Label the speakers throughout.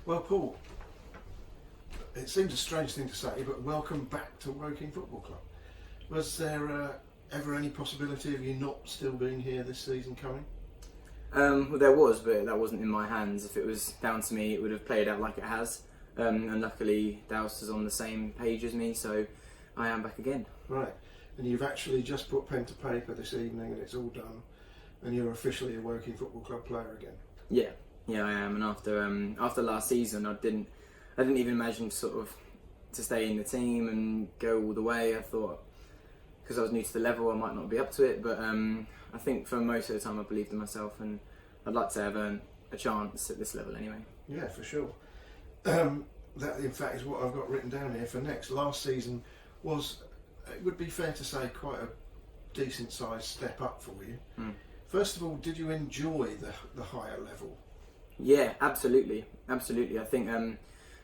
Speaker 1: Well, Paul, it seems a strange thing to say, but welcome back to Woking Football Club. Was there ever any possibility of you not still being here this season coming?
Speaker 2: Well, there was, but that wasn't in my hands. If it was down to me, it would have played out like it has. And luckily, Doust is on the same page as me, so I am back again.
Speaker 1: Right, and you've actually just put pen to paper this evening, and it's all done, and you're officially a Woking Football Club player again.
Speaker 2: Yeah, I am. And after last season, I didn't even imagine to stay in the team and go all the way. I thought, because I was new to the level, I might not be up to it, but I think for most of the time I believed in myself, and I'd like to have a chance at this level anyway.
Speaker 1: Yeah, for sure. That in fact is what I've got written down here for next. Last season was, it would be fair to say, quite a decent sized step up for you. First of all, did you enjoy the higher level?
Speaker 2: Yeah, absolutely. I think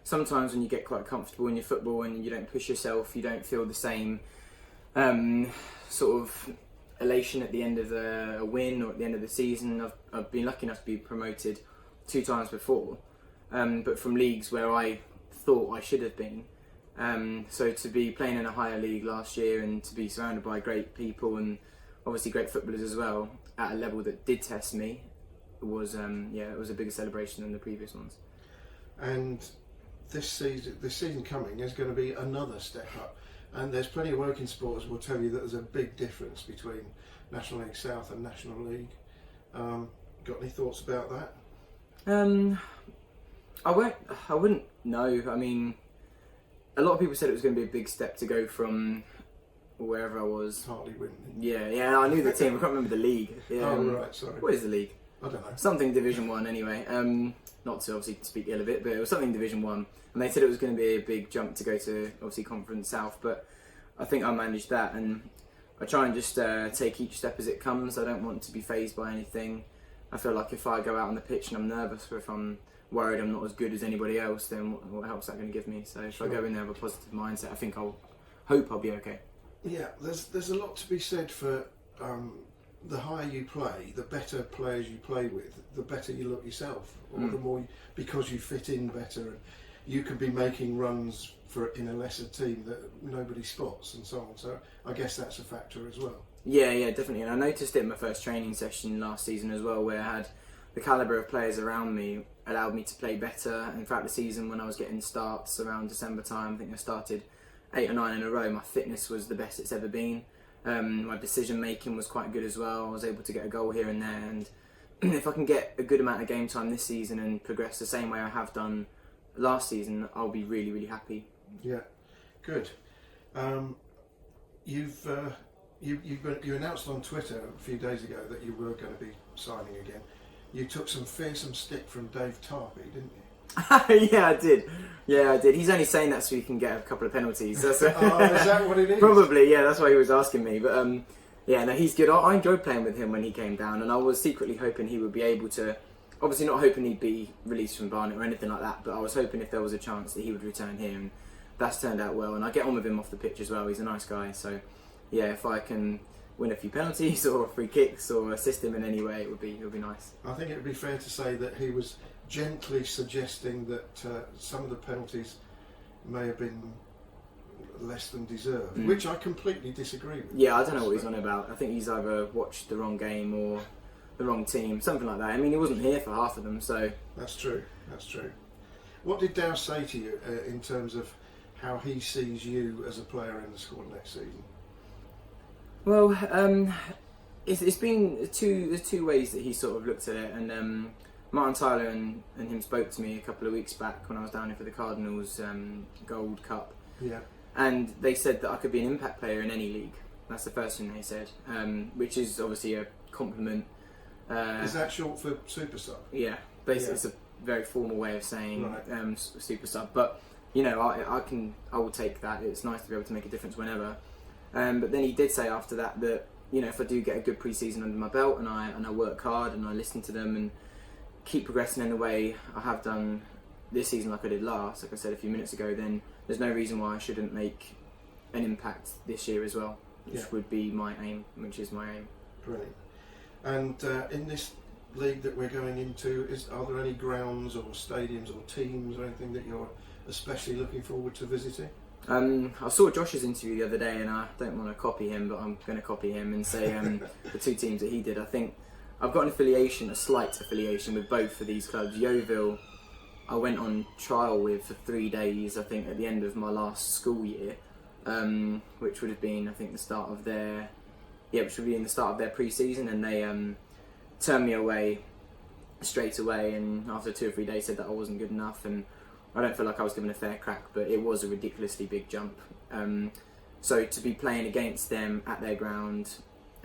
Speaker 2: sometimes when you get quite comfortable in your football and you don't push yourself, you don't feel the same sort of elation at the end of a win or at the end of the season. I've been lucky enough to be promoted 2 times before, but from leagues where I thought I should have been. So to be playing in a higher league last year and to be surrounded by great people and obviously great footballers as well at a level that did test me was it was a bigger celebration than the previous ones.
Speaker 1: And this season coming is going to be another step up. And there's plenty of Woking supporters who will tell you that there's a big difference between National League South and National League. Got any thoughts about that?
Speaker 2: I wouldn't know. I mean, a lot of people said it was going to be a big step to go from wherever I was.
Speaker 1: Hartley Whitney.
Speaker 2: Yeah, I knew the team. I can't remember the league.
Speaker 1: Right, sorry.
Speaker 2: What is the league?
Speaker 1: I don't know.
Speaker 2: Something Division 1 anyway. Not to obviously speak ill of it, but it was something Division 1. And they said it was going to be a big jump to go to obviously Conference South, but I think I managed that, and I try and just take each step as it comes. I don't want to be fazed by anything. I feel like if I go out on the pitch and I'm nervous, or if I'm worried I'm not as good as anybody else, then what help's that going to give me? So if I go in there with a positive mindset, I think I'll be okay.
Speaker 1: Yeah, there's a lot to be said for the higher you play, the better players you play with, the better you look yourself, or the more because you fit in better, and you can be making runs in a lesser team that nobody spots, and so on. So I guess that's a factor as well.
Speaker 2: Yeah, definitely. And I noticed it in my first training session last season as well, where I had the calibre of players around me allowed me to play better. And throughout the season, when I was getting starts around December time, I think I started 8 or 9 in a row, my fitness was the best it's ever been. My decision making was quite good as well. I was able to get a goal here and there, and if I can get a good amount of game time this season and progress the same way I have done last season, I'll be really, really happy.
Speaker 1: Yeah, good. You announced on Twitter a few days ago that you were going to be signing again. You took some fearsome stick from Dave Tarpey, didn't you?
Speaker 2: Yeah, I did. He's only saying that so he can get a couple of penalties. That's
Speaker 1: is that what it is?
Speaker 2: Probably, yeah, that's why he was asking me. But yeah, no, he's good. I enjoyed playing with him when he came down, and I was secretly hoping he would be able to, obviously not hoping he'd be released from Barnet or anything like that, but I was hoping if there was a chance that he would return here, and that's turned out well. And I get on with him off the pitch as well. He's a nice guy, so yeah, if I can win a few penalties or free kicks or assist him in any way, it would be nice.
Speaker 1: I think it would be fair to say that he was gently suggesting that some of the penalties may have been less than deserved, which I completely disagree with.
Speaker 2: Yeah, I don't know what he's on about. I think he's either watched the wrong game or the wrong team, something like that. I mean, he wasn't here for half of them, so... That's
Speaker 1: true. What did Dow say to you in terms of how he sees you as a player in the squad next season?
Speaker 2: Well, it's been there's two ways that he sort of looked at it, and Martin Tyler and him spoke to me a couple of weeks back when I was down here for the Cardinals Gold Cup.
Speaker 1: Yeah.
Speaker 2: And they said that I could be an impact player in any league. That's the first thing they said, which is obviously a compliment.
Speaker 1: Is that short for super sub?
Speaker 2: Yeah, basically it's a very formal way of saying
Speaker 1: right.
Speaker 2: Super sub. But you know, I will take that. It's nice to be able to make a difference whenever. But then he did say after that you know, if I do get a good pre-season under my belt and I work hard and I listen to them and keep progressing in the way I have done this season, like I did last, like I said a few minutes ago, then there's no reason why I shouldn't make an impact this year as well, which would be my aim, which is my aim.
Speaker 1: Brilliant. And in this league that we're going into, are there any grounds or stadiums or teams or anything that you're especially looking forward to visiting?
Speaker 2: I saw Josh's interview the other day, and I don't want to copy him, but I'm going to copy him and say the two teams that he did. I think I've got a slight affiliation with both of these clubs. Yeovil, I went on trial with for 3 days, I think, at the end of my last school year, which would have been, I think, the start of their pre-season, and they turned me away straight away, and after 2 or 3 days said that I wasn't good enough, and I don't feel like I was given a fair crack, but it was a ridiculously big jump. So to be playing against them at their ground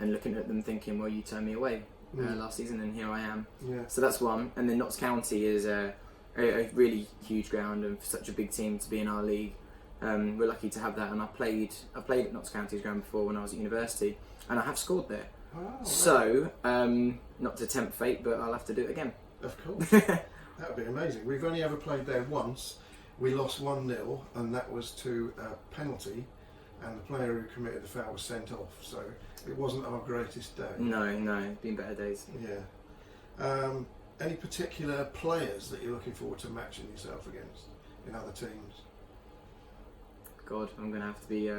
Speaker 2: and looking at them thinking, well, you turned me away last season, and here I am. Yeah. So that's one. And then Notts County is a really huge ground, and for such a big team to be in our league, we're lucky to have that. And I played at Notts County's ground before when I was at university, and I have scored there.
Speaker 1: Oh,
Speaker 2: so, not to tempt fate, but I'll have to do it again.
Speaker 1: Of course. That would be amazing. We've only ever played there once. We lost 1-0, and that was to a penalty, and the player who committed the foul was sent off, so it wasn't our greatest day.
Speaker 2: No, been better days.
Speaker 1: Yeah. Any particular players that you're looking forward to matching yourself against in other teams?
Speaker 2: God, I'm going to have to be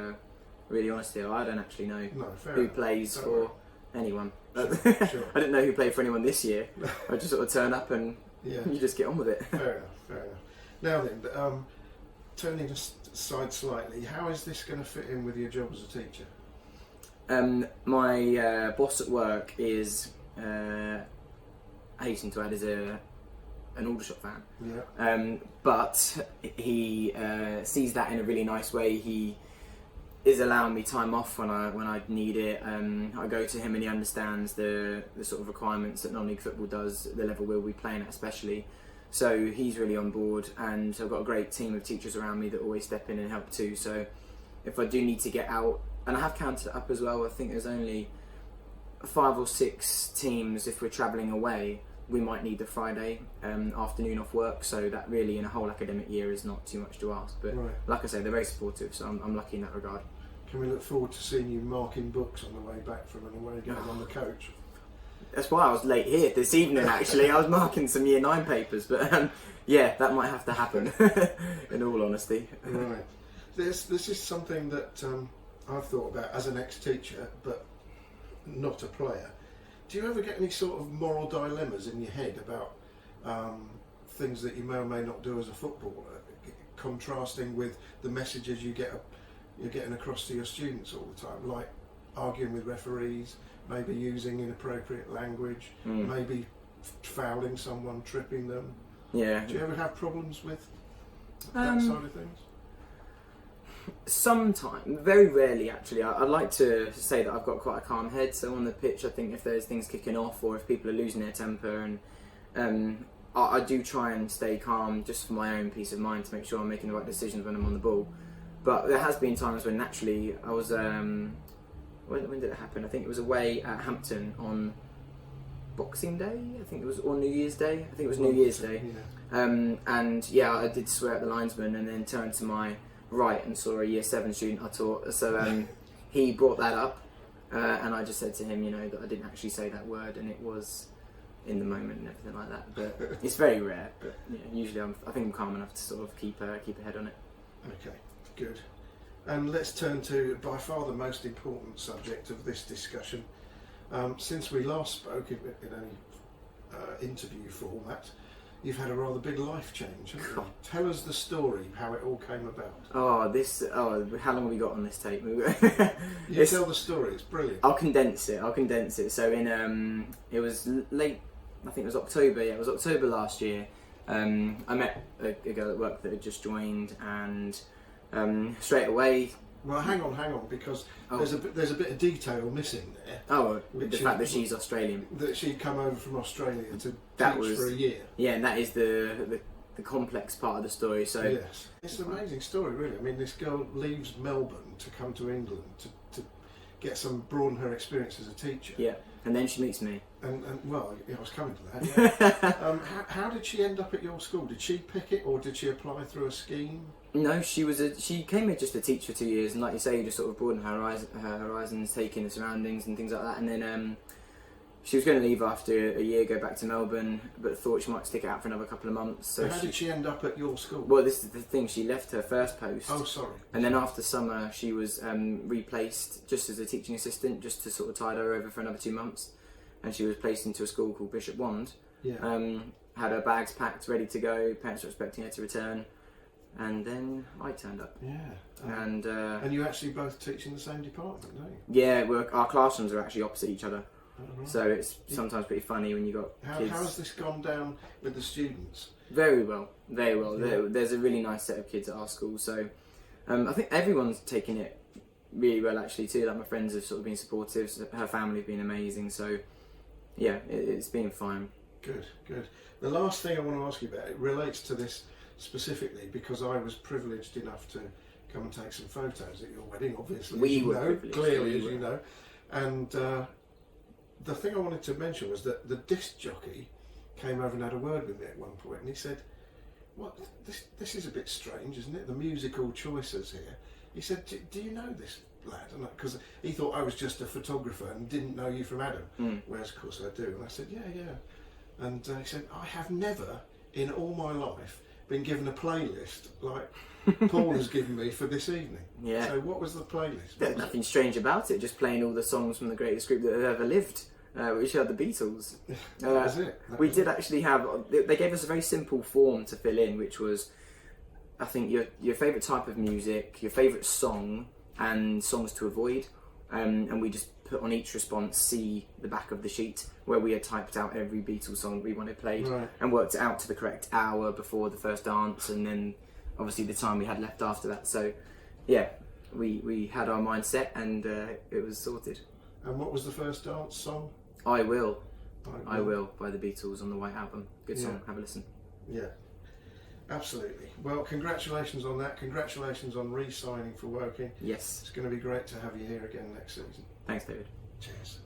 Speaker 2: really honest here. I don't actually know who
Speaker 1: enough.
Speaker 2: plays for anyone.
Speaker 1: Sure.
Speaker 2: I didn't know who played for anyone this year. I just sort of turn up and you just get on with it.
Speaker 1: Fair enough. Now then, turning aside slightly, how is this going to fit in with your job as a teacher?
Speaker 2: My boss at work is, I hasten to add, is an Aldershot fan.
Speaker 1: Yeah.
Speaker 2: But he sees that in a really nice way. He is allowing me time off when I need it. I go to him and he understands the sort of requirements that non-league football does, the level we'll be playing at especially. So he's really on board, and I've got a great team of teachers around me that always step in and help too. So if I do need to get out, and I have counted it up as well, I think there's only 5 or 6 teams if we're travelling away. We might need the Friday afternoon off work, so that really in a whole academic year is not too much to ask. But like I say, they're very supportive, so I'm lucky in that regard.
Speaker 1: Can we look forward to seeing you marking books on the way back from an away game on the coach?
Speaker 2: That's why I was late here this evening, actually. I was marking some Year 9 papers, but yeah, that might have to happen, in all honesty.
Speaker 1: Right. This is something that I've thought about as an ex-teacher, but not a player. Do you ever get any sort of moral dilemmas in your head about things that you may or may not do as a footballer, contrasting with the messages you're getting across to your students all the time, like arguing with referees, maybe using inappropriate language, maybe fouling someone, tripping them?
Speaker 2: Yeah.
Speaker 1: Do you ever have problems with that side of things?
Speaker 2: Sometimes, very rarely actually. I'd like to say that I've got quite a calm head, so on the pitch I think if there's things kicking off or if people are losing their temper, and I do try and stay calm just for my own peace of mind to make sure I'm making the right decisions when I'm on the ball. But there has been times when naturally I was, when did it happen? I think it was away at Hampton on Boxing Day, I think it was, or New Year's Day. I think it was New Year's Day. Yeah. And yeah, I did swear at the linesman and then turned to my right and saw a Year 7 student I taught. So he brought that up, and I just said to him, that I didn't actually say that word, and it was in the moment and everything like that. But it's very rare. But usually I think I'm calm enough to sort of keep a head on it.
Speaker 1: Okay, good. And let's turn to by far the most important subject of this discussion. Since we last spoke in any interview format, you've had a rather big life change, haven't you? Tell us the story, how it all came about.
Speaker 2: How long have we got on this tape?
Speaker 1: You tell the story, it's brilliant.
Speaker 2: I'll condense it. So it was late, I think it was October, it was October last year. I met a girl at work that had just joined, and straight away...
Speaker 1: Well, hang on, because there's a bit of detail missing there.
Speaker 2: Oh, the fact that she's Australian.
Speaker 1: That she'd come over from Australia to teach for a year.
Speaker 2: Yeah, and that is the complex part of the story. So
Speaker 1: yes, it's an amazing story, really. I mean, this girl leaves Melbourne to come to England to broaden her experience as a teacher.
Speaker 2: Yeah, and then she meets me.
Speaker 1: And well, I was coming to that. Yeah. How did she end up at your school? Did she pick it, or did she apply through a scheme?
Speaker 2: No, she came here just to teach for 2 years, and like you say, you just sort of broaden her horizons, take in the surroundings and things like that. And then She was going to leave after a year, go back to Melbourne, but thought she might stick it out for another couple of months.
Speaker 1: So how did she end up at your school?
Speaker 2: Well, this is the thing. She left her first post.
Speaker 1: Oh, sorry.
Speaker 2: And then after summer, she was replaced just as a teaching assistant, just to sort of tide her over for another 2 months. And she was placed into a school called Bishop Wand.
Speaker 1: Yeah.
Speaker 2: Had her bags packed, ready to go. Parents were expecting her to return. And then I turned up.
Speaker 1: Yeah.
Speaker 2: And
Speaker 1: you actually both teach in the same department, don't you?
Speaker 2: Yeah, our classrooms are actually opposite each other.
Speaker 1: Right.
Speaker 2: So it's sometimes pretty funny when you got kids.
Speaker 1: How has this gone down with the students?
Speaker 2: Very well, very well.
Speaker 1: Yeah.
Speaker 2: There's a really nice set of kids at our school, so I think everyone's taken it really well actually too. Like my friends have sort of been supportive, her family have been amazing, so yeah, it's been fine.
Speaker 1: Good. The last thing I want to ask you about, it relates to this specifically because I was privileged enough to come and take some photos at your wedding, obviously.
Speaker 2: We were privileged.
Speaker 1: Clearly, as you know. And the thing I wanted to mention was that the disc jockey came over and had a word with me at one point, and he said, "What? This is a bit strange, isn't it? The musical choices here." He said, "Do you know this lad?" Because he thought I was just a photographer and didn't know you from Adam, whereas of course I do. And I said, "Yeah." And he said, "I have never in all my life been given a playlist like Paul has given me for this evening."
Speaker 2: Yeah.
Speaker 1: So what was the playlist?
Speaker 2: There's nothing strange about it, just playing all the songs from the greatest group that have ever lived, which are the Beatles.
Speaker 1: That was it.
Speaker 2: We did actually have, they gave us a very simple form to fill in, which was, I think, your favourite type of music, your favourite song, and songs to avoid. And we just put on each response C, the back of the sheet, where we had typed out every Beatles song we wanted played,
Speaker 1: Right.
Speaker 2: and worked it out to the correct hour before the first dance, and then obviously the time we had left after that. So yeah, we had our mind set, and it was sorted.
Speaker 1: And what was the first dance song?
Speaker 2: I Will by the Beatles on the White Album. Good song, have a listen.
Speaker 1: Yeah, absolutely. Well, congratulations on that. Congratulations on re-signing for Woking.
Speaker 2: Yes.
Speaker 1: It's going to be great to have you here again next season.
Speaker 2: Thanks, David.
Speaker 1: Cheers.